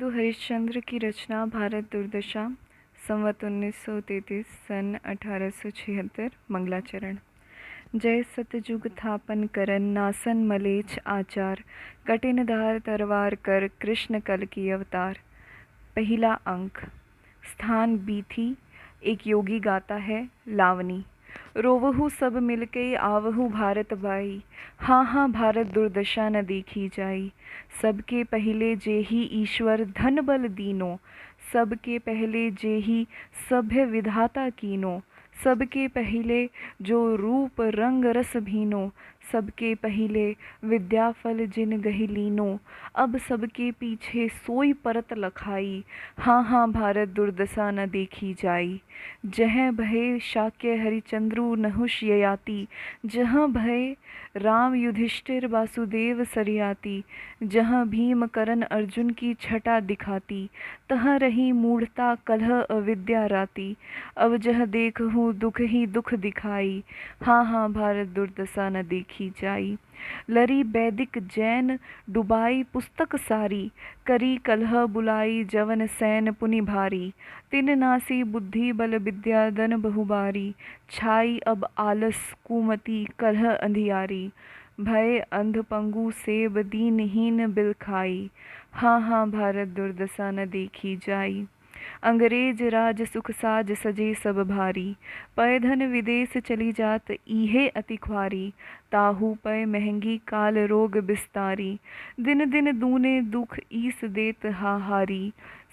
दो हरिश्चंद्र की रचना भारत दुर्दशा संवत 1933 सन 1876 मंगलाचरण। जय सतयुग थापन करन नासन मलेच्छ आचार कठिन धार तरवार कर कृष्ण कल की अवतार। पहला अंक। स्थान बीथी। एक योगी गाता है लावनी। रोवहु सब मिलके आवहु भारत बाई, हाँ हाँ भारत दुर्दशा न देखी जाई। सबके पहले जेहि ईश्वर धन बल दीनो, सबके पहले जेहि सभ्य विधाता कीनो। सबके पहले जो रूप रंग रस भीनो, सबके पहले विद्या फल जिन गहि लीनो। अब सबके पीछे सोई परत लखाई, हाँ हाँ भारत दुर्दशा न देखी जाई। जहाँ भय शाक्य हरिचंद्रु नहुष ययाति, जहाँ भय राम युधिष्ठिर वासुदेव सरियाती। जहाँ भीम करण अर्जुन की छटा दिखाती, तहाँ रही मूढ़ता कलह अविद्या राती। अब जह देखहूँ दुख ही दुख दिखाई, हाँ हाँ भारत दुर्दशा न देखी जाई। लरी वैदिक जैन डुबाई पुस्तक सारी, करी कलह बुलाई जवन सैन पुनि भारी। तिन नासी बुद्धि बल विद्या धन बहुबारी, छाई अब आलस कुमति कलह अंधियारी। भय अंध पंगु सेब दीनहीन बिल खाई, हाँ हाँ भारत दुर्दशा न देखी जाई। अंग्रेज राज सुख साज सजे सब भारी, पय धन विदेश चली जात इहे अति ख्वारी। ताहू पय महंगी काल रोग बिस्तारी, दिन दिन दूने दुख ईस देत हाहारी।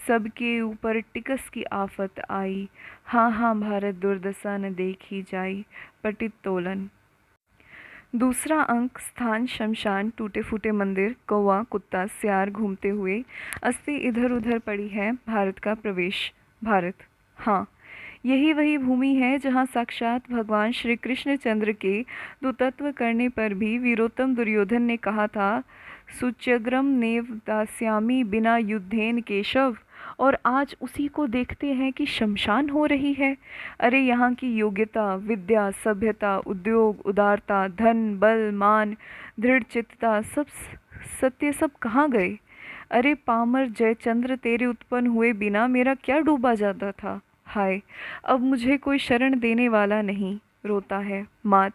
सबके ऊपर टिकस की आफत आई, हाँ हाँ भारत दुर्दशा न देखी जाई। पटित तोलन। दूसरा अंक। स्थान शमशान, टूटे फूटे मंदिर, कौवा कुत्ता सियार घूमते हुए, अस्थि इधर उधर पड़ी है। भारत का प्रवेश। भारत, हाँ यही वही भूमि है जहाँ साक्षात भगवान श्री कृष्ण चंद्र के दुतत्व करने पर भी वीरोत्तम दुर्योधन ने कहा था, सुच्यग्रम नेव दास्यामि बिना युद्धेन केशव। और आज उसी को देखते हैं कि शमशान हो रही है। अरे यहाँ की योग्यता, विद्या, सभ्यता, उद्योग, उदारता, धन बल मान, दृढ़ चित्तता, सब सत्य सब कहाँ गए। अरे पामर जयचंद्र, तेरे उत्पन्न हुए बिना मेरा क्या डूबा जाता था। हाय, अब मुझे कोई शरण देने वाला नहीं। रोता है मात,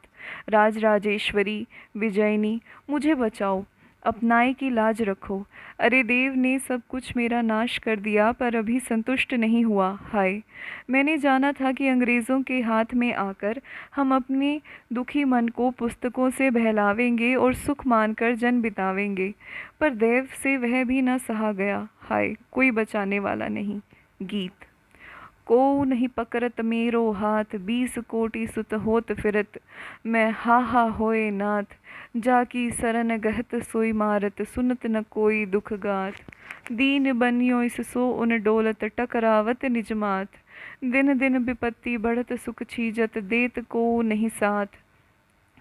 राजराजेश्वरी विजयनी, मुझे बचाओ, अपनाए की लाज रखो। अरे देव ने सब कुछ मेरा नाश कर दिया पर अभी संतुष्ट नहीं हुआ। हाय, मैंने जाना था कि अंग्रेज़ों के हाथ में आकर हम अपने दुखी मन को पुस्तकों से बहलावेंगे और सुख मानकर जन बितावेंगे, पर देव से वह भी न सहा गया। हाय, कोई बचाने वाला नहीं। गीत। को नहीं पकड़त मेरो हाथ, 20 कोटि सुत होत फिरत। मैं हा हा होए नाथ, जाकी सरन गहत सोई मारत। सुनत न कोई दुख गात, दीन बनियो इस सो उन डोलत। टकरावत निज मात, दिन दिन विपत्ति बढ़त सुख छीजत। देत को नहीं साथ,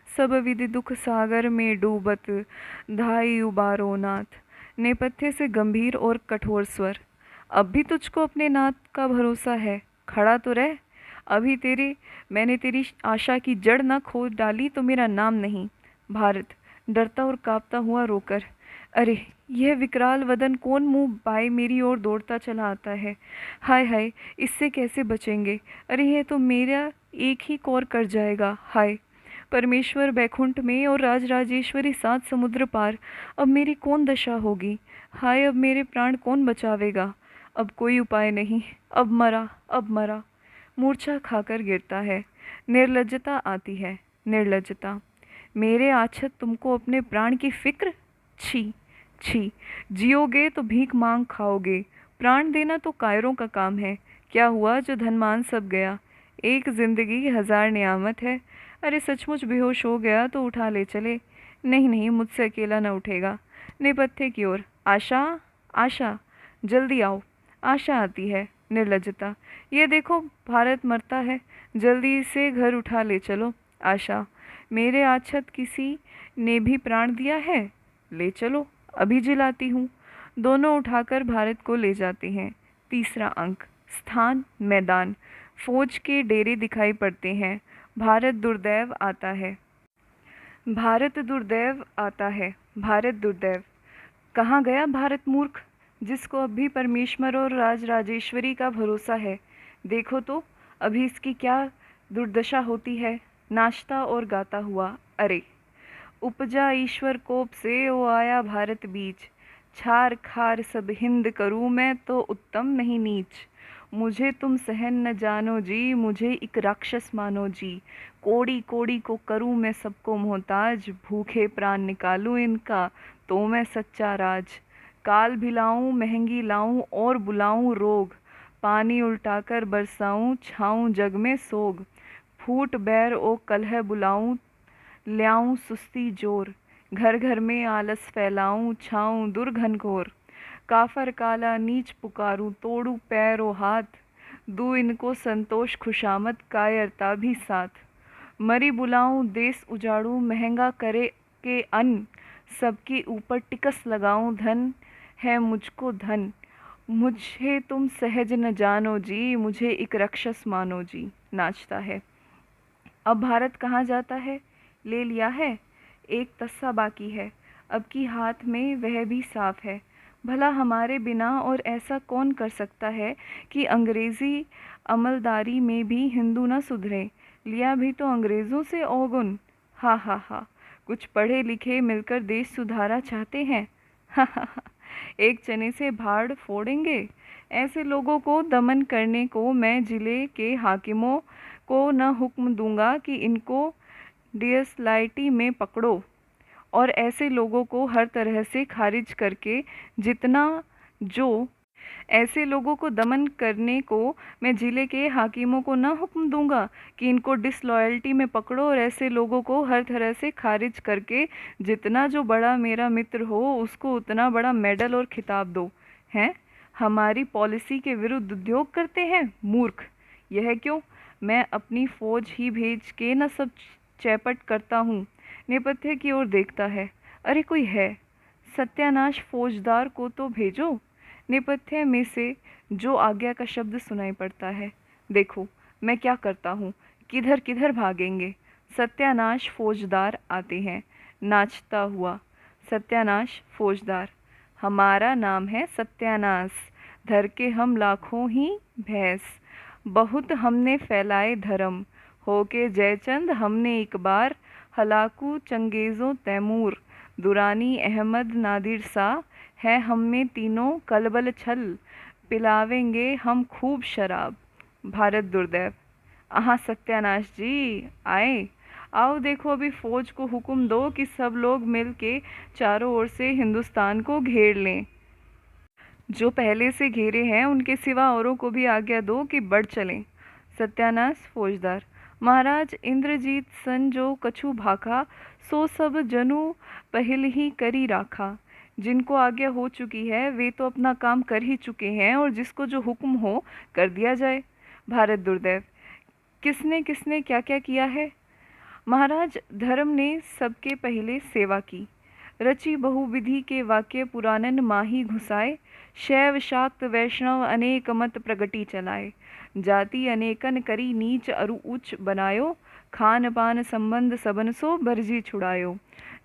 सब विधि दुख सागर में डूबत। धाई उबारो नाथ। नेपथ्य से गंभीर और कठोर स्वर। अब भी तुझको अपने नाथ का भरोसा है, खड़ा तो रह। अभी मैंने तेरी आशा की जड़ न खोद डाली तो मेरा नाम नहीं। भारत, डरता और कांपता हुआ रोकर। अरे यह विकराल वदन कौन मुंह बाए मेरी ओर दौड़ता चला आता है। हाय हाय, इससे कैसे बचेंगे। अरे यह तो मेरा एक ही कौर कर जाएगा। हाय, परमेश्वर बैकुंठ में और राजराजेश्वरी 7 समुद्र पार, अब मेरी कौन दशा होगी। हाय, अब मेरे प्राण कौन बचावेगा। अब कोई उपाय नहीं, अब मरा, अब मरा। मूर्छा खाकर गिरता है। निर्लज्जता आती है। निर्लज्जता। मेरे आछत तुमको अपने प्राण की फिक्र। छी छी, जियोगे तो भीख मांग खाओगे। प्राण देना तो कायरों का काम है। क्या हुआ जो धनमान सब गया। एक जिंदगी 1000 नियामत है। अरे सचमुच बेहोश हो गया तो उठा ले चले। नहीं नहीं, मुझसे अकेला न उठेगा। नेपथ्य की ओर। आशा, आशा, जल्दी आओ। आशा आती है। निर्लज्जता। ये देखो भारत मरता है, जल्दी से घर उठा ले चलो। आशा। मेरे आछत किसी ने भी प्राण दिया है, ले चलो, अभी जिलाती हूँ। दोनों उठाकर भारत को ले जाते हैं। तीसरा अंक। स्थान मैदान, फौज के डेरे दिखाई पड़ते हैं। भारत दुर्दैव आता है। भारत दुर्दैव आता है। भारत दुर्दैव। कहाँ गया भारत मूर्ख। जिसको अब भी परमेश्वर और राज राजेश्वरी का भरोसा है। देखो तो अभी इसकी क्या दुर्दशा होती है। नाचता और गाता हुआ, अरे उपजा ईश्वर कोप से ओ आया भारत बीच, छार खार सब हिंद करूँ मैं तो उत्तम नहीं नीच। मुझे तुम सहन न जानो जी, मुझे एक राक्षस मानो जी, कोड़ी कोड़ी को करूँ मैं सबको मोहताज, भूखे प्राण निकालूं इनका तो मैं सच्चा राज। काल भिलाऊं महंगी लाऊं और बुलाऊं रोग, पानी उल्टाकर बरसाऊं छाऊं जग में सोग। फूट बैर ओ कलह बुलाऊं ल्याऊं सुस्ती जोर, घर घर में आलस फैलाऊं छाऊं दुर्घन घोर। काफर काला नीच पुकारूं तोड़ू पैर ओ हाथ, दूं इनको संतोष खुशामद कायरता भी साथ। मरी बुलाऊं देश उजाड़ूं महंगा करे के अन्न, सबके ऊपर टिकस लगाऊं धन है मुझको धन। मुझे तुम सहज न जानो जी, मुझे एक राक्षस मानो जी। नाचता है। अब भारत कहाँ जाता है? ले लिया है, एक तस्सा बाकी है, अब की हाथ में वह भी साफ है। भला हमारे बिना और ऐसा कौन कर सकता है कि अंग्रेज़ी अमलदारी में भी हिंदू न सुधरे। लिया भी तो अंग्रेज़ों से अवगुण। हा हा हा, कुछ पढ़े लिखे मिलकर देश सुधारा चाहते हैं। हा हा हा, एक चने से भाड़ फोड़ेंगे। ऐसे लोगों को दमन करने को मैं जिले के हाकिमों को न हुक्म दूंगा कि इनको डीएसलाइटी में पकड़ो, और ऐसे लोगों को हर तरह से खारिज करके जितना जो ऐसे लोगों को दमन करने को मैं जिले के हाकिमों को न हुक्म दूंगा कि इनको डिसलॉयल्टी में पकड़ो, और ऐसे लोगों को हर तरह से खारिज करके जितना जो बड़ा मेरा मित्र हो उसको उतना बड़ा मेडल और खिताब दो। हैं? हमारी पॉलिसी के विरुद्ध उद्योग करते हैं, मूर्ख। यह क्यों? मैं अपनी फौज ही भेज के न सब चैपट करता हूँ। नेपथ्य की ओर देखता है, अरे कोई है? सत्यानाश फौजदार को तो भेजो। नेपथ्य में से जो आज्ञा का शब्द सुनाई पड़ता है, देखो मैं क्या करता हूँ, किधर किधर भागेंगे। सत्यानाश फौजदार आते हैं, नाचता हुआ। सत्यानाश फौजदार, हमारा नाम है सत्यानाश, धर के हम लाखों ही भैंस। बहुत हमने फैलाए धर्म, होके जयचंद हमने एक बार, हलाकू चंगेज़ों तैमूर, दुरानी अहमद नादिर सा, है हम में तीनों कलबल छल, पिलावेंगे हम खूब शराब। भारत दुर्दैव। आहा सत्यानाश जी आए, आओ देखो अभी फौज को हुक्म दो कि सब लोग मिल के चारों ओर से हिंदुस्तान को घेर लें। जो पहले से घेरे हैं उनके सिवा औरों को भी आज्ञा दो कि बढ़ चलें। सत्यानाश फौजदार, महाराज इंद्रजीत सन जो कछु भाखा, सो सब जनु पहल ही करी राखा। जिनको आज्ञा हो चुकी है वे तो अपना काम कर ही चुके हैं, और जिसको जो हुक्म हो कर दिया जाए। भारत दुर्दैव, किसने किसने क्या क्या किया है? महाराज धर्म ने सबके पहले सेवा की, रची बहुविधि के वाक्य पुराणन माही घुसाए, शैव शाक्त वैष्णव अनेक मत प्रगति चलाए, जाति अनेकन करी नीच अरु उच्च बनायो, खान पान संबंध सबन सो बरजी छुड़ायो।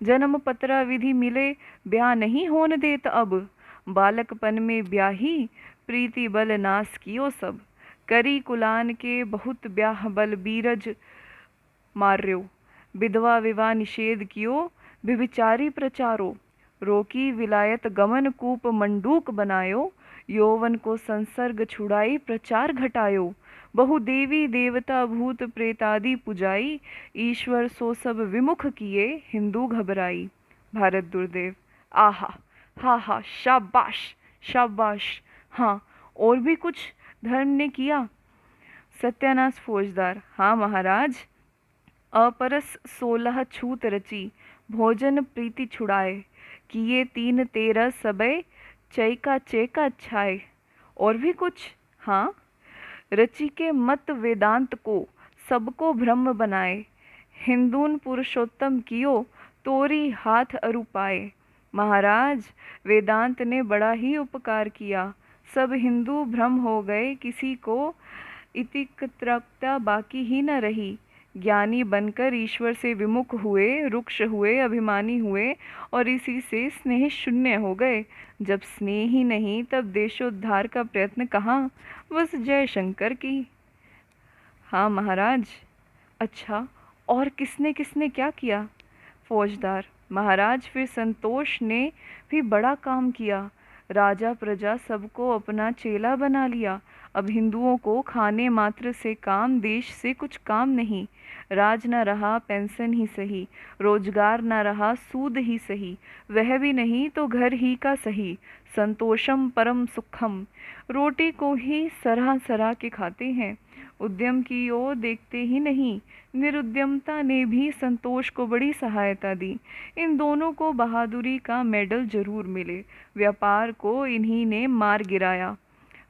जन्म पत्रा विधि मिले ब्याह नहीं होन देत अब, बालकपन में ब्याही प्रीति बल नाश कियो सब। करी कुलान के बहुत ब्याह बल बीरज मार्यो, विधवा विवाह निषेध कियो विभिचारी प्रचारो। रोकी विलायत गमन कूप मंडूक बनायो, यौवन को संसर्ग छुड़ाई प्रचार घटायो। बहु देवी देवता भूत प्रेतादि पुजाई, ईश्वर सो सब विमुख किए हिंदू घबराई। भारत दुर्देव, आहा हा हा, शाबाश शाबाश। हाँ, और भी कुछ धर्म ने किया? सत्यानाश फौजदार, हाँ महाराज, अपरस 16 छूत रची, भोजन प्रीति छुड़ाए, किए 3-13 सबे, चैका चेका छाए। और भी कुछ? हाँ, रची के मत वेदांत को, सबको ब्रह्म बनाए, हिंदून पुरुषोत्तम कियो, तोरी हाथ अरु पाए। महाराज वेदांत ने बड़ा ही उपकार किया, सब हिंदू ब्रह्म हो गए, किसी को इतिकत्रता बाकी ही न रही। ज्ञानी बनकर ईश्वर से विमुख हुए, रुक्ष हुए, अभिमानी हुए और इसी से स्नेह शून्य हो गए। जब स्नेह ही नहीं तब देशोद्धार का प्रयत्न कहाँ, बस जय शंकर की। हाँ महाराज। अच्छा, और किसने किसने क्या किया? फौजदार: महाराज, फिर संतोष ने भी बड़ा काम किया। राजा प्रजा सबको अपना चेला बना लिया। अब हिंदुओं को खाने मात्र से काम, देश से कुछ काम नहीं। राज न रहा पेंशन ही सही, रोजगार न रहा सूद ही सही, वह भी नहीं तो घर ही का सही। संतोषम परम सुखम, रोटी को ही सराह सराह के खाते हैं। उद्यम की ओर देखते ही नहीं, निरुद्यमता ने भी संतोष को बड़ी सहायता दी। इन दोनों को बहादुरी का मेडल जरूर मिले। व्यापार को इन्हीं ने मार गिराया।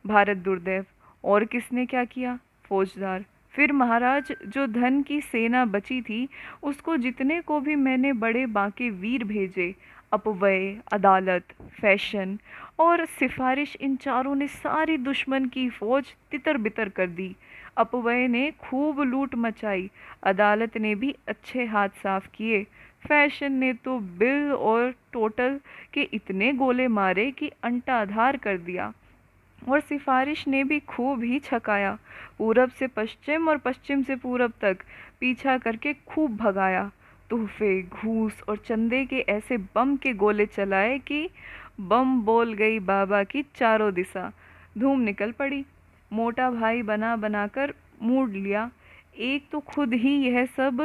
भारत दुर्दैव। और किसने क्या किया? फौजदार: फिर महाराज, जो धन की सेना बची थी उसको जितने को भी मैंने बड़े बांके वीर भेजे। अपव्यय, अदालत, फैशन और सिफारिश, इन चारों ने सारी दुश्मन की फौज तितर बितर कर दी। अपव्यय ने खूब लूट मचाई, अदालत ने भी अच्छे हाथ साफ किए, फैशन ने तो बिल और टोटल के इतने गोले मारे कि अंटाधार कर दिया, और सिफारिश ने भी खूब ही छकाया। पूरब से पश्चिम और पश्चिम से पूरब तक पीछा करके खूब भगाया। तोहफे, घूस और चंदे के ऐसे बम के गोले चलाए कि बम बोल गई बाबा की चारों दिशा। धूम निकल पड़ी। मोटा भाई बना बनाकर मूड लिया। एक तो खुद ही यह सब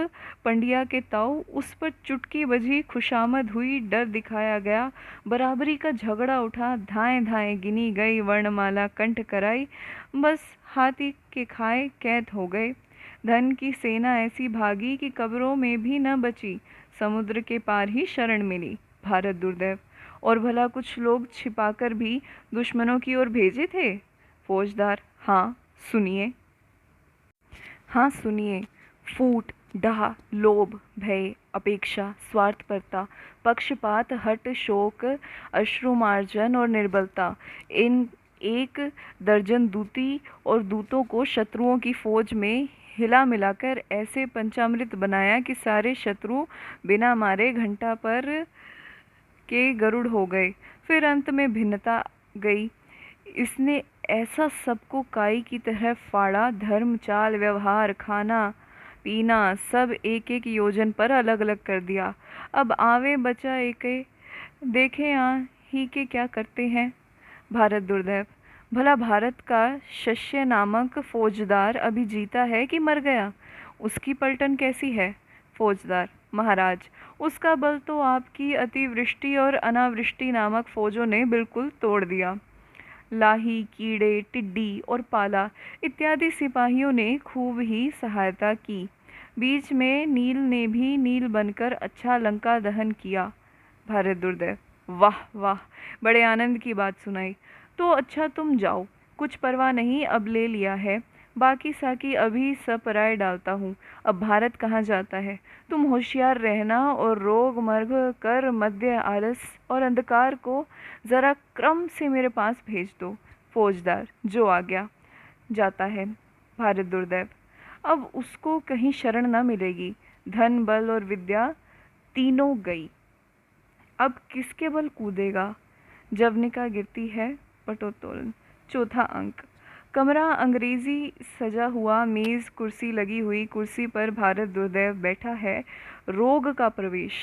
पंडिया के ताऊ, उस पर चुटकी बजी, खुशामद हुई, डर दिखाया गया, बराबरी का झगड़ा उठा, धाएं धाएं गिनी गई, वर्णमाला कंठ कराई, बस हाथी के खाए कैद हो गए। धन की सेना ऐसी भागी कि कब्रों में भी न बची, समुद्र के पार ही शरण मिली। भारत दुर्दैव। और भला कुछ लोग छिपाकर भी दुश्मनों की ओर भेजे थे? फौजदार: हाँ सुनिए। हाँ सुनिए। फूट, डाह, लोभ, भय, अपेक्षा, स्वार्थपरता, पक्षपात, हठ, शोक, अश्रुमार्जन और निर्बलता, इन 1 दर्जन दूती और दूतों को शत्रुओं की फौज में हिला मिलाकर ऐसे पंचामृत बनाया कि सारे शत्रु बिना मारे घंटा पर के गरुड़ हो गए। फिर अंत में भिन्नता गई। इसने ऐसा सबको काई की तरह फाड़ा, धर्म, चाल, व्यवहार, खाना पीना सब एक एक योजन पर अलग अलग कर दिया। अब आवे बचा एके, देखे ही के क्या करते हैं। भारत दुर्दैव। भला भारत का शस्य नामक फौजदार अभी जीता है कि मर गया? उसकी पलटन कैसी है? फौजदार: महाराज, उसका बल तो आपकी अतिवृष्टि और अनावृष्टि नामक फौजों ने बिल्कुल तोड़ दिया। लाही, कीड़े, टिड्डी और पाला इत्यादि सिपाहियों ने खूब ही सहायता की। बीच में नील ने भी नील बनकर अच्छा लंका दहन किया। भारत दुर्दैव। वाह वाह, बड़े आनंद की बात सुनाई। तो अच्छा तुम जाओ, कुछ परवाह नहीं, अब ले लिया है, बाकी साकी अभी सब पराए डालता हूँ। अब भारत कहाँ जाता है? तुम होशियार रहना और रोग मर्ग कर मध्य आलस और अंधकार को जरा क्रम से मेरे पास भेज दो। फौजदार: जो आ गया। जाता है। भारत दुर्दैव। अब उसको कहीं शरण न मिलेगी। धन, बल और विद्या तीनों गई। अब किसके बल कूदेगा? जवनिका गिरती है। पटोत्तोलन। चौथा अंक। कमरा अंग्रेजी सजा हुआ, मेज कुर्सी लगी हुई, कुर्सी पर भारत दुर्दैव बैठा है। रोग का प्रवेश।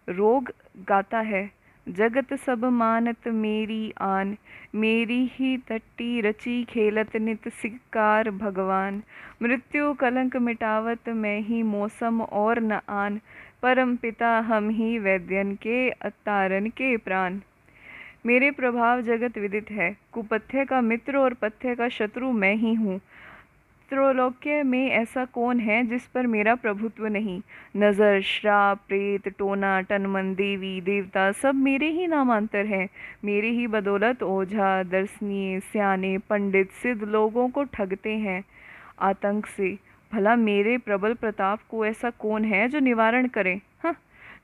रोग गाता है: जगत सब मानत मेरी आन, मेरी ही तट्टी रची खेलत नित सिकार भगवान। मृत्यु कलंक मिटावत मैं ही मौसम और न आन, परम पिता हम ही वैद्यन के अतारन के प्राण। मेरे प्रभाव जगत विदित है। कुपथ्य का मित्र और पथ्य का शत्रु मैं ही हूँ। त्रैलोक्य में ऐसा कौन है जिस पर मेरा प्रभुत्व नहीं? नज़र, श्राप, प्रेत, टोना, टनमन, देवी देवता सब मेरे ही नामांतर हैं। मेरे ही बदौलत ओझा, दर्शनीय, स्याने, पंडित, सिद्ध लोगों को ठगते हैं आतंक से। भला मेरे प्रबल प्रताप को ऐसा कौन है जो निवारण करे? हाँ,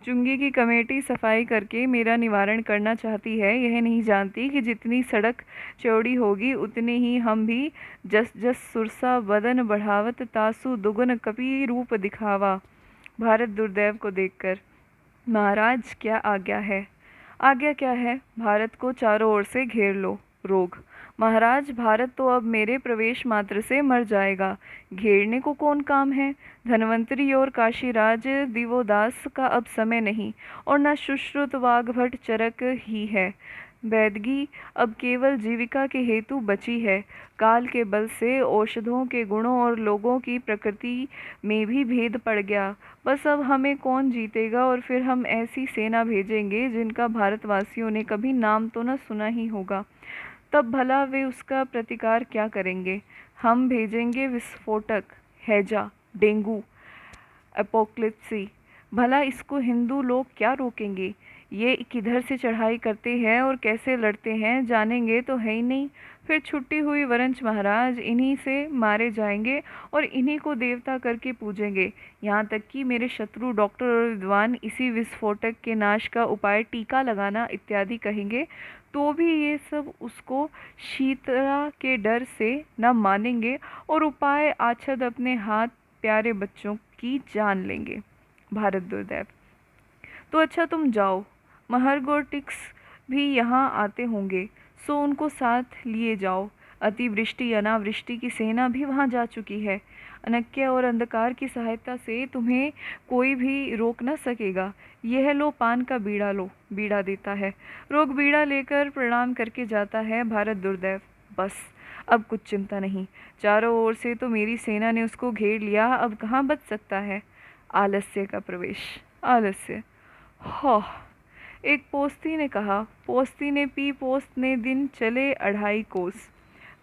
चुंगी की कमेटी सफाई करके मेरा निवारण करना चाहती है, यह नहीं जानती कि जितनी सड़क चौड़ी होगी उतने ही हम भी जस जस सुरसा बदन बढ़ावत तासु दुगुन कपि रूप दिखावा। भारत दुर्दैव को देखकर, महाराज क्या आज्ञा है? आज्ञा क्या है? भारत को चारों ओर से घेर लो। रोग, महाराज भारत तो अब मेरे प्रवेश मात्र से मर जाएगा, घेरने को कौन काम है? धन्वंतरी और काशीराज दिवोदास का अब समय नहीं, और न सुश्रुत वाग्भट चरक ही है। वैदगी अब केवल जीविका के हेतु बची है। काल के बल से औषधों के गुणों और लोगों की प्रकृति में भी भेद पड़ गया। बस अब हमें कौन जीतेगा, और फिर हम ऐसी सेना भेजेंगे जिनका भारतवासियों ने कभी नाम तो न सुना ही होगा। तब भला वे उसका प्रतिकार क्या करेंगे? हम भेजेंगे विस्फोटक, हैजा, डेंगू, एपोक्लिप्सी। भला इसको हिंदू लोग क्या रोकेंगे? ये किधर से चढ़ाई करते हैं और कैसे लड़ते हैं जानेंगे तो है ही नहीं। फिर छुट्टी हुई वरंच महाराज, इन्हीं से मारे जाएंगे और इन्हीं को देवता करके पूजेंगे। यहाँ तक कि मेरे शत्रु डॉक्टर और विद्वान इसी विस्फोटक के नाश का उपाय टीका लगाना इत्यादि कहेंगे, तो भी ये सब उसको शीतला के डर से न मानेंगे और उपाय आच्छद अपने हाथ प्यारे बच्चों की जान लेंगे। भारत दुर्दैव। तो अच्छा तुम जाओ, महर्गोटिक्स भी यहाँ आते होंगे, सो उनको साथ लिए जाओ। अतिवृष्टि अनावृष्टि की सेना भी वहाँ जा चुकी है। अनक्य और अंधकार की सहायता से तुम्हें कोई भी रोक न सकेगा। यह लो पान का बीड़ा लो, बीड़ा देता है। रोग बीड़ा लेकर प्रणाम करके जाता है। भारत दुर्दैव। बस अब कुछ चिंता नहीं, चारों ओर से तो मेरी सेना ने उसको घेर लिया, अब कहाँ बच सकता है? आलस्य का प्रवेश। आलस्य। हाँ, एक पोस्ती ने कहा। पोस्ती ने पी, पोस्त ने दिन चले 2.5 कोस।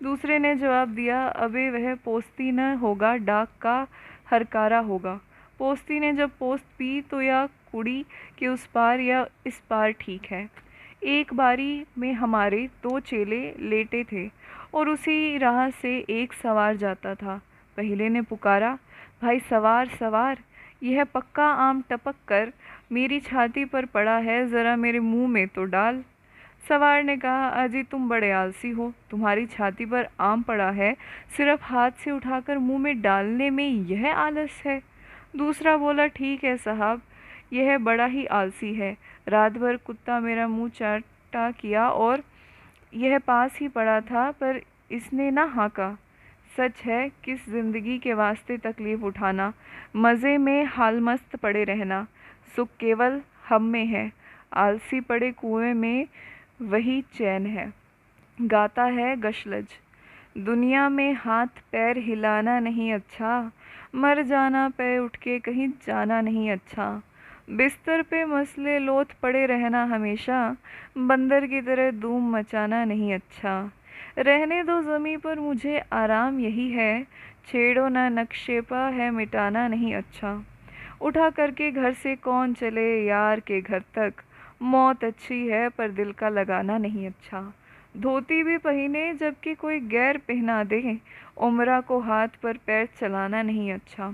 दूसरे ने जवाब दिया, अबे वह पोस्ती न होगा, डाक का हरकारा होगा। पोस्ती ने जब पोस्त पी तो या कुड़ी के उस पार या इस पार ठीक है। एक बारी में हमारे 2 चेले लेटे थे और उसी राह से एक सवार जाता था। पहले ने पुकारा, भाई सवार सवार, यह पक्का आम टपक कर मेरी छाती पर पड़ा है, ज़रा मेरे मुंह में तो डाल। सवार ने कहा, अजी तुम बड़े आलसी हो, तुम्हारी छाती पर आम पड़ा है, सिर्फ हाथ से उठाकर मुंह में डालने में यह आलस है? दूसरा बोला, ठीक है साहब, यह बड़ा ही आलसी है। रात भर कुत्ता मेरा मुंह चाटा किया और यह पास ही पड़ा था, पर इसने ना हाँका। सच है, किस जिंदगी के वास्ते तकलीफ उठाना, मज़े में हालमस्त पड़े रहना। सुख केवल हम में है, आलसी पड़े कुएं में वही चैन है। गाता है गशलज, दुनिया में हाथ पैर हिलाना नहीं अच्छा, मर जाना पे उठ के कहीं जाना नहीं अच्छा। बिस्तर पे मसले लोथ पड़े रहना हमेशा, बंदर की तरह धूम मचाना नहीं अच्छा। रहने दो ज़मीं पर मुझे आराम यही है, छेड़ो ना नक्शेपा है मिटाना नहीं अच्छा। उठा करके घर से कौन चले यार के घर तक, मौत अच्छी है पर दिल का लगाना नहीं अच्छा। धोती भी पहने जबकि कोई गैर पहना दे, उम्रा को हाथ पर पैर चलाना नहीं अच्छा।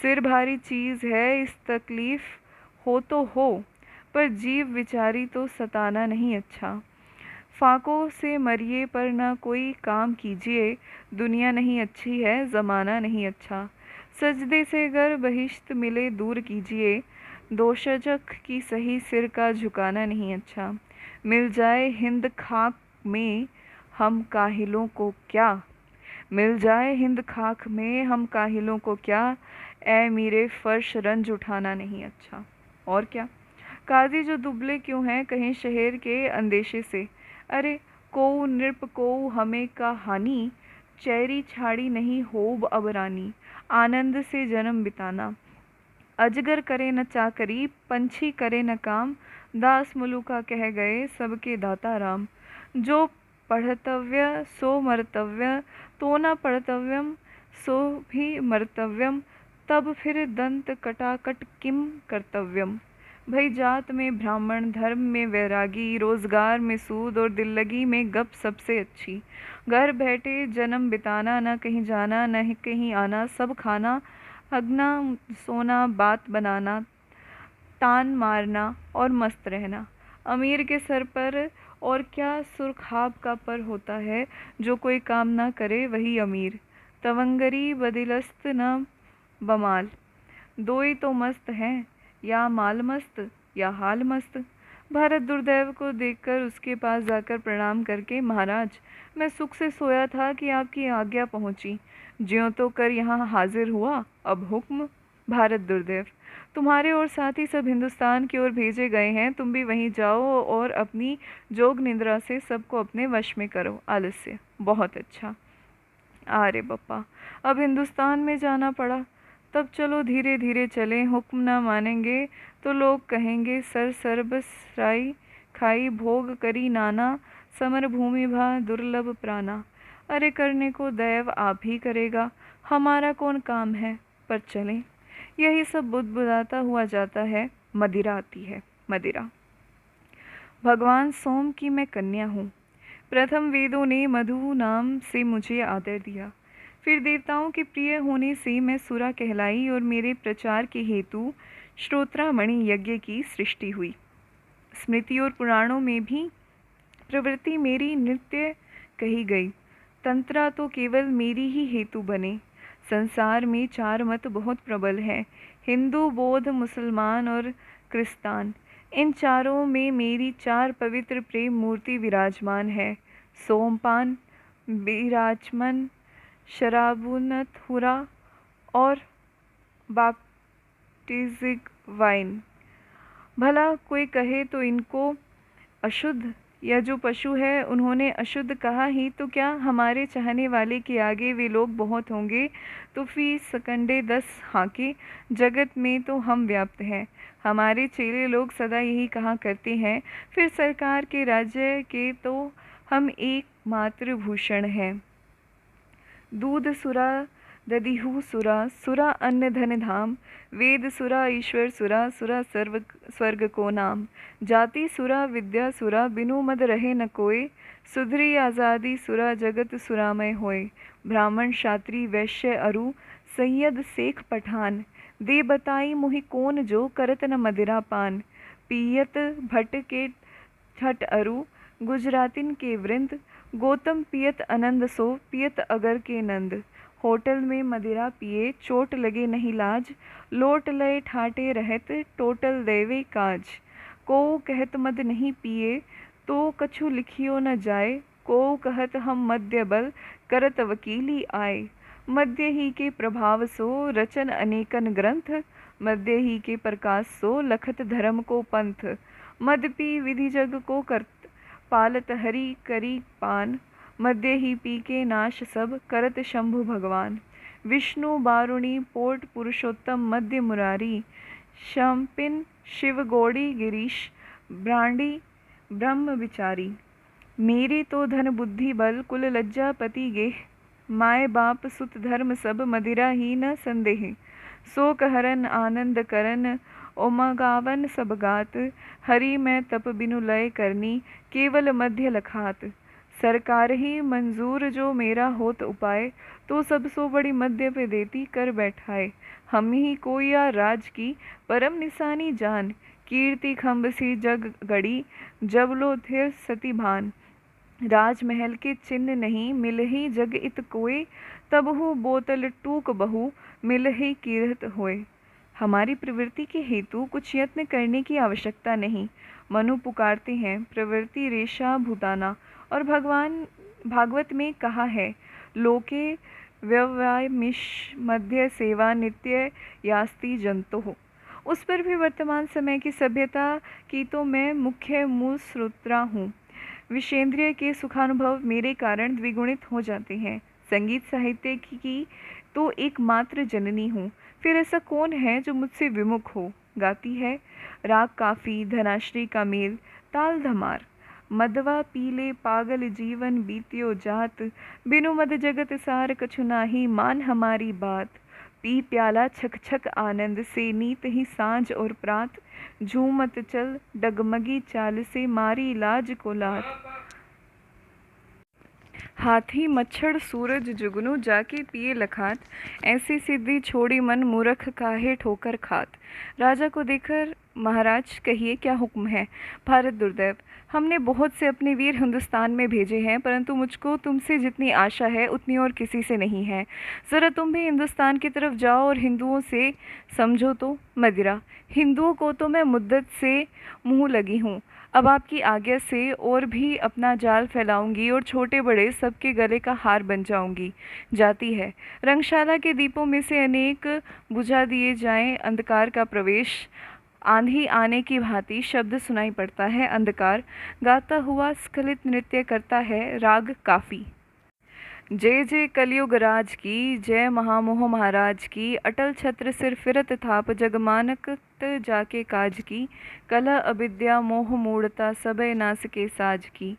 सिर भारी चीज़ है, इस तकलीफ़ हो तो हो, पर जीव विचारी तो सताना नहीं अच्छा। फाकों से मरिए पर ना कोई काम कीजिए, दुनिया नहीं अच्छी है, ज़माना नहीं अच्छा। सजदे से गर बहिश्त मिले दूर कीजिए, दोशजक की सही सिर का झुकाना नहीं अच्छा। मिल जाए हिंद खाक में हम काहिलों को क्या, मिल जाए हिंद खाक में हम काहिलों को क्या, ए मेरे फर्श रंज उठाना नहीं अच्छा। और क्या? काजी जो दुबले क्यों हैं, कहीं शहर के अंदेशे से। अरे कोऊ नृप कोऊ हमें का हानि, चेरी छाड़ी नहीं होब अब रानी, आनंद से जन्म बिताना। अजगर करे न चाकरी, पंछी करे न काम, दास मलुका कह गए सबके दाता राम। जो पढ़तव्य सो मर्तव्य, तो न पढ़तव्यम सो भी मर्तव्यम, तब फिर दंत कटाकट किम कर्तव्यम। भई जात में ब्राह्मण, धर्म में वैरागी, रोजगार में सूद और दिल लगी में गप सबसे अच्छी। घर बैठे जन्म बिताना, न कहीं जाना न कहीं आना, सब खाना, अगना सोना बात बनाना, तान मारना और मस्त रहना। अमीर के सर पर और क्या सुरखाब का पर होता है, जो कोई काम ना करे वही अमीर। तवंगरी बदिलस्त न बमाल, दोई तो मस्त हैं, या माल मस्त या हाल मस्त। भारत दुर्दैव को देखकर उसके पास जाकर प्रणाम करके, महाराज मैं सुख से सोया था कि आपकी आज्ञा पहुंची, ज्यों तो कर यहाँ हाजिर हुआ, अब हुक्म। भारत दुर्दैव, तुम्हारे और साथी सब हिंदुस्तान की ओर भेजे गए हैं, तुम भी वहीं जाओ और अपनी जोग निद्रा से सबको अपने वश में करो। आलस्य, बहुत अच्छा। अरे बप्पा, अब हिंदुस्तान में जाना पड़ा, तब चलो धीरे धीरे चलें, हुक्म ना मानेंगे तो लोग कहेंगे सर सरबसराई खाई भोग करी नाना, समर भूमि भा दुर्लभ प्राणा। अरे करने को दैव आप ही करेगा, हमारा कौन काम है, पर चलें। यही सब बुदबुदाता हुआ जाता है। मदिरा आती है। मदिरा। भगवान सोम की मैं कन्या हूँ। प्रथम वेदों ने मधु नाम से मुझे आदर दिया, फिर देवताओं के प्रिय होने से मैं सुरा कहलाई और मेरे प्रचार के हेतु श्रोत्रामणि यज्ञ की सृष्टि हुई। स्मृति और पुराणों में भी प्रवृत्ति मेरी नित्य कही गई। तंत्रा तो केवल मेरी ही हेतु बने। संसार में 4 मत बहुत प्रबल हैं, हिंदू, बौद्ध, मुसलमान और क्रिस्तान। इन चारों में मेरी 4 पवित्र प्रेम मूर्ति विराजमान है। सोमपान, विराजमन, शराबुनथुरा और बाप्टिजिक वाइन। भला कोई कहे तो इनको अशुद्ध, या जो पशु है उन्होंने अशुद्ध कहा ही तो क्या हमारे चाहने वाले के आगे वे लोग बहुत होंगे, तो फी सकंडे 10 हाके जगत में तो हम व्याप्त हैं। हमारे चेले लोग सदा यही कहा करते हैं, फिर सरकार के राज्य के तो हम एकमात्र भूषण हैं। दूध सुरा दधिहु सुरा, सुरा अन्न धन धाम, वेद सुरा ईश्वर सुरा, सुरा स्वर्ग को नाम। जाति सुरा विद्या सुरा, बिनु मद रहे न कोय, सुधरी आज़ादी सुरा, जगत सुरामय होय। ब्राह्मण क्षात्री वैश्य अरु, सैयद शेख पठान, दे बताई मुहि कौन जो, करत न मदिरा पान। पियत भट्ट के छठ अरु, गुजरातिन के वृंद, गौतम पियत आनंद सो, पियत अगर के नंद। होटल में मदिरा पिए, चोट लगे नहीं लाज, लोट लय ठाटे रहत, टोटल देवे काज। को कहत मद नहीं पिए, तो कछु लिखियो न जाए, को कहत हम मद्य बल, करत वकीली आए। मद्य ही के प्रभाव सो, रचन अनेकन ग्रंथ, मद्य ही के प्रकाश सो, लखत धर्म को पंथ। मद पी विधि जग को करत, पालत हरि करी पान, मद्य ही पी के नाश सब, करत शंभु भगवान। विष्णु बारुणी पोट पुरुषोत्तम, मद्य मुरारी, शंपिन शिव गौड़ी गिरीश, ब्रांडी ब्रह्म विचारी। मेरी तो धन बुद्धि बल, कुल लज्जा पति गेह, माय बाप सुत धर्म सब, मदिरा ही न संदेह। शोक हरन आनंद करन, ओमगावन सब गात, हरि मैं तप बिनु लय करनी, केवल मध्य लखात। सरकार ही मंजूर जो मेरा होत उपाय, तो सब सो बड़ी मध्य पे देती कर बैठाए। हम ही को या राज की परम निशानी जान, कीर्ति खम्भ सी जग गड़ी, जब लो थिर सती भान। राजमहल के चिन्ह नहीं, मिल ही जग इत कोय, तबहु बोतल टूक बहु, मिल ही कीरत होय। हमारी प्रवृत्ति के हेतु कुछ यत्न करने की आवश्यकता नहीं। मनु पुकारते हैं, प्रवृत्ति रेशा भूताना। और भगवान भागवत में कहा है, लोके व्यवयामिष मध्य सेवा नित्य यास्ति जंतो हो। उस पर भी वर्तमान समय की सभ्यता की तो मैं मुख्य मूल श्रोत्रा हूँ। विषेंद्रिय के सुखानुभव मेरे कारण द्विगुणित हो जाते हैं। संगीत साहित्य की तो एकमात्र जननी हूँ, फिर ऐसा कौन है जो मुझसे विमुख हो। गाती है, राग काफी धनाश्री का मेल, ताल धमार। मदवा पीले पागल जीवन बीत्यो जात, बिनु मद जगत सार कछु नाही, मान हमारी बात। पी प्याला छक छक आनंद से, नीत ही सांझ और प्रात, झूमत चल डगमगी चाल से, मारी लाज को लात। हाथी मच्छर सूरज जुगनू, जाके पिए लखात, ऐसी सिद्धि छोड़ी मन मूर्ख काहे ठोकर खात। राजा को देखकर महाराज कहिए क्या हुक्म है। भारत दुर्दैव, हमने बहुत से अपने वीर हिंदुस्तान में भेजे हैं, परंतु मुझको तुमसे जितनी आशा है उतनी और किसी से नहीं है। ज़रा तुम भी हिंदुस्तान की तरफ जाओ और हिंदुओं से समझो तो मदिरा। हिंदुओं को तो मैं मुद्दत से मुँह लगी हूँ। अब आपकी आज्ञा से और भी अपना जाल फैलाऊंगी और छोटे बड़े सबके गले का हार बन जाऊंगी। जाती है रंगशाला के दीपों में से अनेक बुझा दिए जाएं अंधकार का प्रवेश। आंधी आने की भांति शब्द सुनाई पड़ता है। अंधकार गाता हुआ स्खलित नृत्य करता है राग काफी। जय जय कलयुग राज की, जय महामोह महाराज की। अटल छत्र सिर फिरत थाप, जग मानकत जाके काज की। कलह अविद्या मोह मूढ़ता, सबे नास के साज की।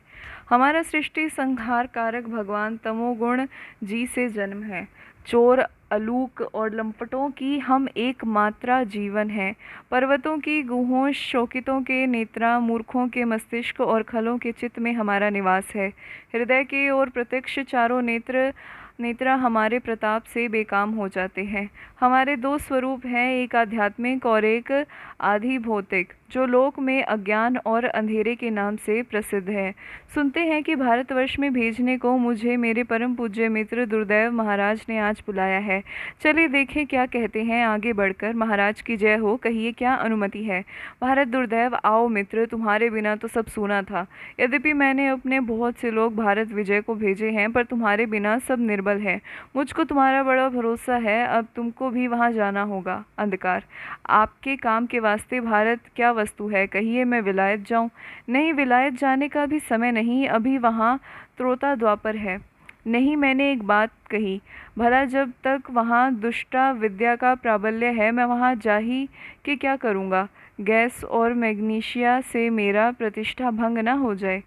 हमारा सृष्टि संहार कारक भगवान तमोगुण जी से जन्म है। चोर अलूक और लंपटों की हम एक मात्रा जीवन है। पर्वतों की गुहों शोकितों के नेत्रा, मूर्खों के मस्तिष्क और खलों के चित्त में हमारा निवास है। हृदय के और प्रत्यक्ष चारों नेत्रा हमारे प्रताप से बेकाम हो जाते हैं। हमारे दो स्वरूप हैं, एक आध्यात्मिक और एक आधि भौतिक, जो लोक में अज्ञान और अंधेरे के नाम से प्रसिद्ध है। सुनते हैं कि भारतवर्ष में भेजने को मुझे मेरे परम पूज्य मित्र दुर्दैव महाराज ने आज बुलाया है। चलिए देखें क्या कहते हैं आगे बढ़कर। महाराज की जय हो, कहिए क्या अनुमति है। भारत दुर्दैव, आओ मित्र, तुम्हारे बिना तो सब सूना था। यद्यपि मैंने अपने बहुत से लोग भारत विजय को भेजे हैं, पर तुम्हारे बिना सब निर्बल है। मुझको तुम्हारा बड़ा भरोसा है, अब तुमको भी वहाँ जाना होगा। अंधकार, आपके काम के वास्ते भारत क्या वस्तु है, कहिए मैं विलायत जाऊँ। नहीं, विलायत जाने का भी समय नहीं, अभी वहाँ त्रोता द्वापर है। नहीं, मैंने एक बात कही, भला जब तक वहाँ दुष्टा विद्या का प्राबल्य है, मैं वहाँ जा ही के क्या करूँगा। गैस और मैग्नीशिया से मेरा प्रतिष्ठा भंग ना हो जाए।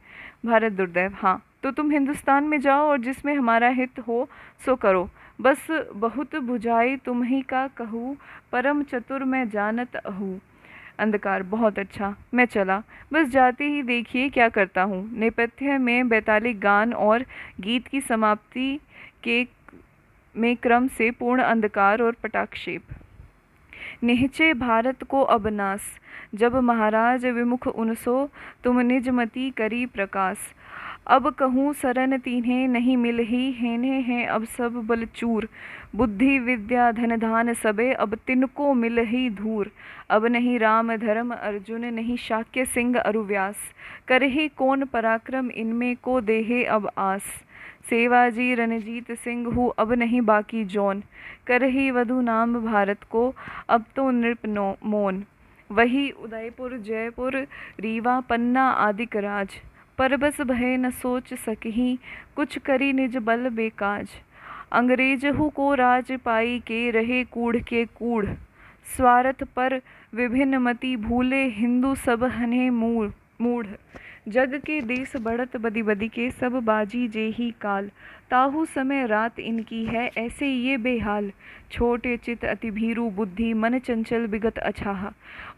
भारत दुर्दैव, हाँ तो तुम हिंदुस्तान में जाओ और जिसमें हमारा हित हो सो करो। बस बहुत बुझाई तुम ही का कहूँ, परम चतुर मैं जानत हूँ। अंधकार, बहुत अच्छा, मैं चला। बस जाते ही देखिए क्या करता हूँ। नेपथ्य में बैतालिक गान और गीत की समाप्ति के में क्रम से पूर्ण अंधकार और पटाक्षेप। निहचे भारत को अब नास, जब महाराज विमुख उनसो, तुम निजमति करी प्रकाश। अब कहूँ सरन तीन्हें नहीं मिल ही, हेने हैं अब सब बलचूर। बुद्धि विद्या धन धान सबे, अब तिनको मिल ही धूर। अब नहीं राम धर्म अर्जुन, नहीं शाक्य सिंह अरुव्यास। करही कौन पराक्रम इनमें को देहे अब आस। सेवाजी रणजीत सिंह हूँ अब नहीं बाकी जौन। करही वधु नाम भारत को, अब तो नृप मौन। वही उदयपुर जयपुर रीवा पन्ना आदिक राज। पर बस भय न सोच सकहीं, कुछ करी निज बल बेकाज। अंग्रेजहु को राज पाई के, रहे कूढ़ के कूढ़। स्वार्थ पर विभिन्न मति भूले, हिंदू सब हने मूढ़। जग के देश बढ़त बदी बदी के, सब बाजी जेही काल। ताहू समय रात इनकी है, ऐसे ये बेहाल। छोटे चित अति भीरु बुद्धि, मन चंचल बिगत अछाह।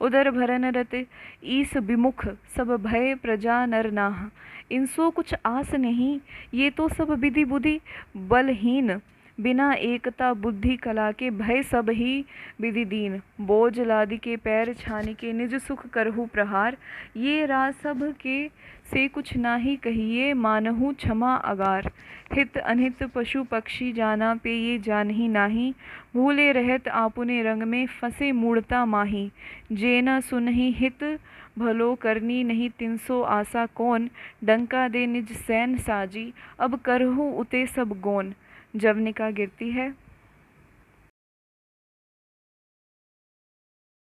उदर भरन रत ईस विमुख, सब भय प्रजा नर नाह। इनसो कुछ आस नहीं, ये तो सब विधि बुद्धि बलहीन। बिना एकता बुद्धि कला के, भय सब ही विधि दीन। बोझ लादि के पैर छानी के, निज सुख करहु प्रहार। ये राज सब के से कुछ नाही कहिए, मानहु क्षमा अगार। हित अनहित पशु पक्षी जाना पे, ये जानही नाही। भूले रहत आपुने रंग में, फंसे मूढ़ता माही। जेना सुनहि हित भलो करनी, नहीं तिनसो आशा कौन। डंका दे निज सैन साजी, अब करहु उते सब गौन। जवनिका गिरती है।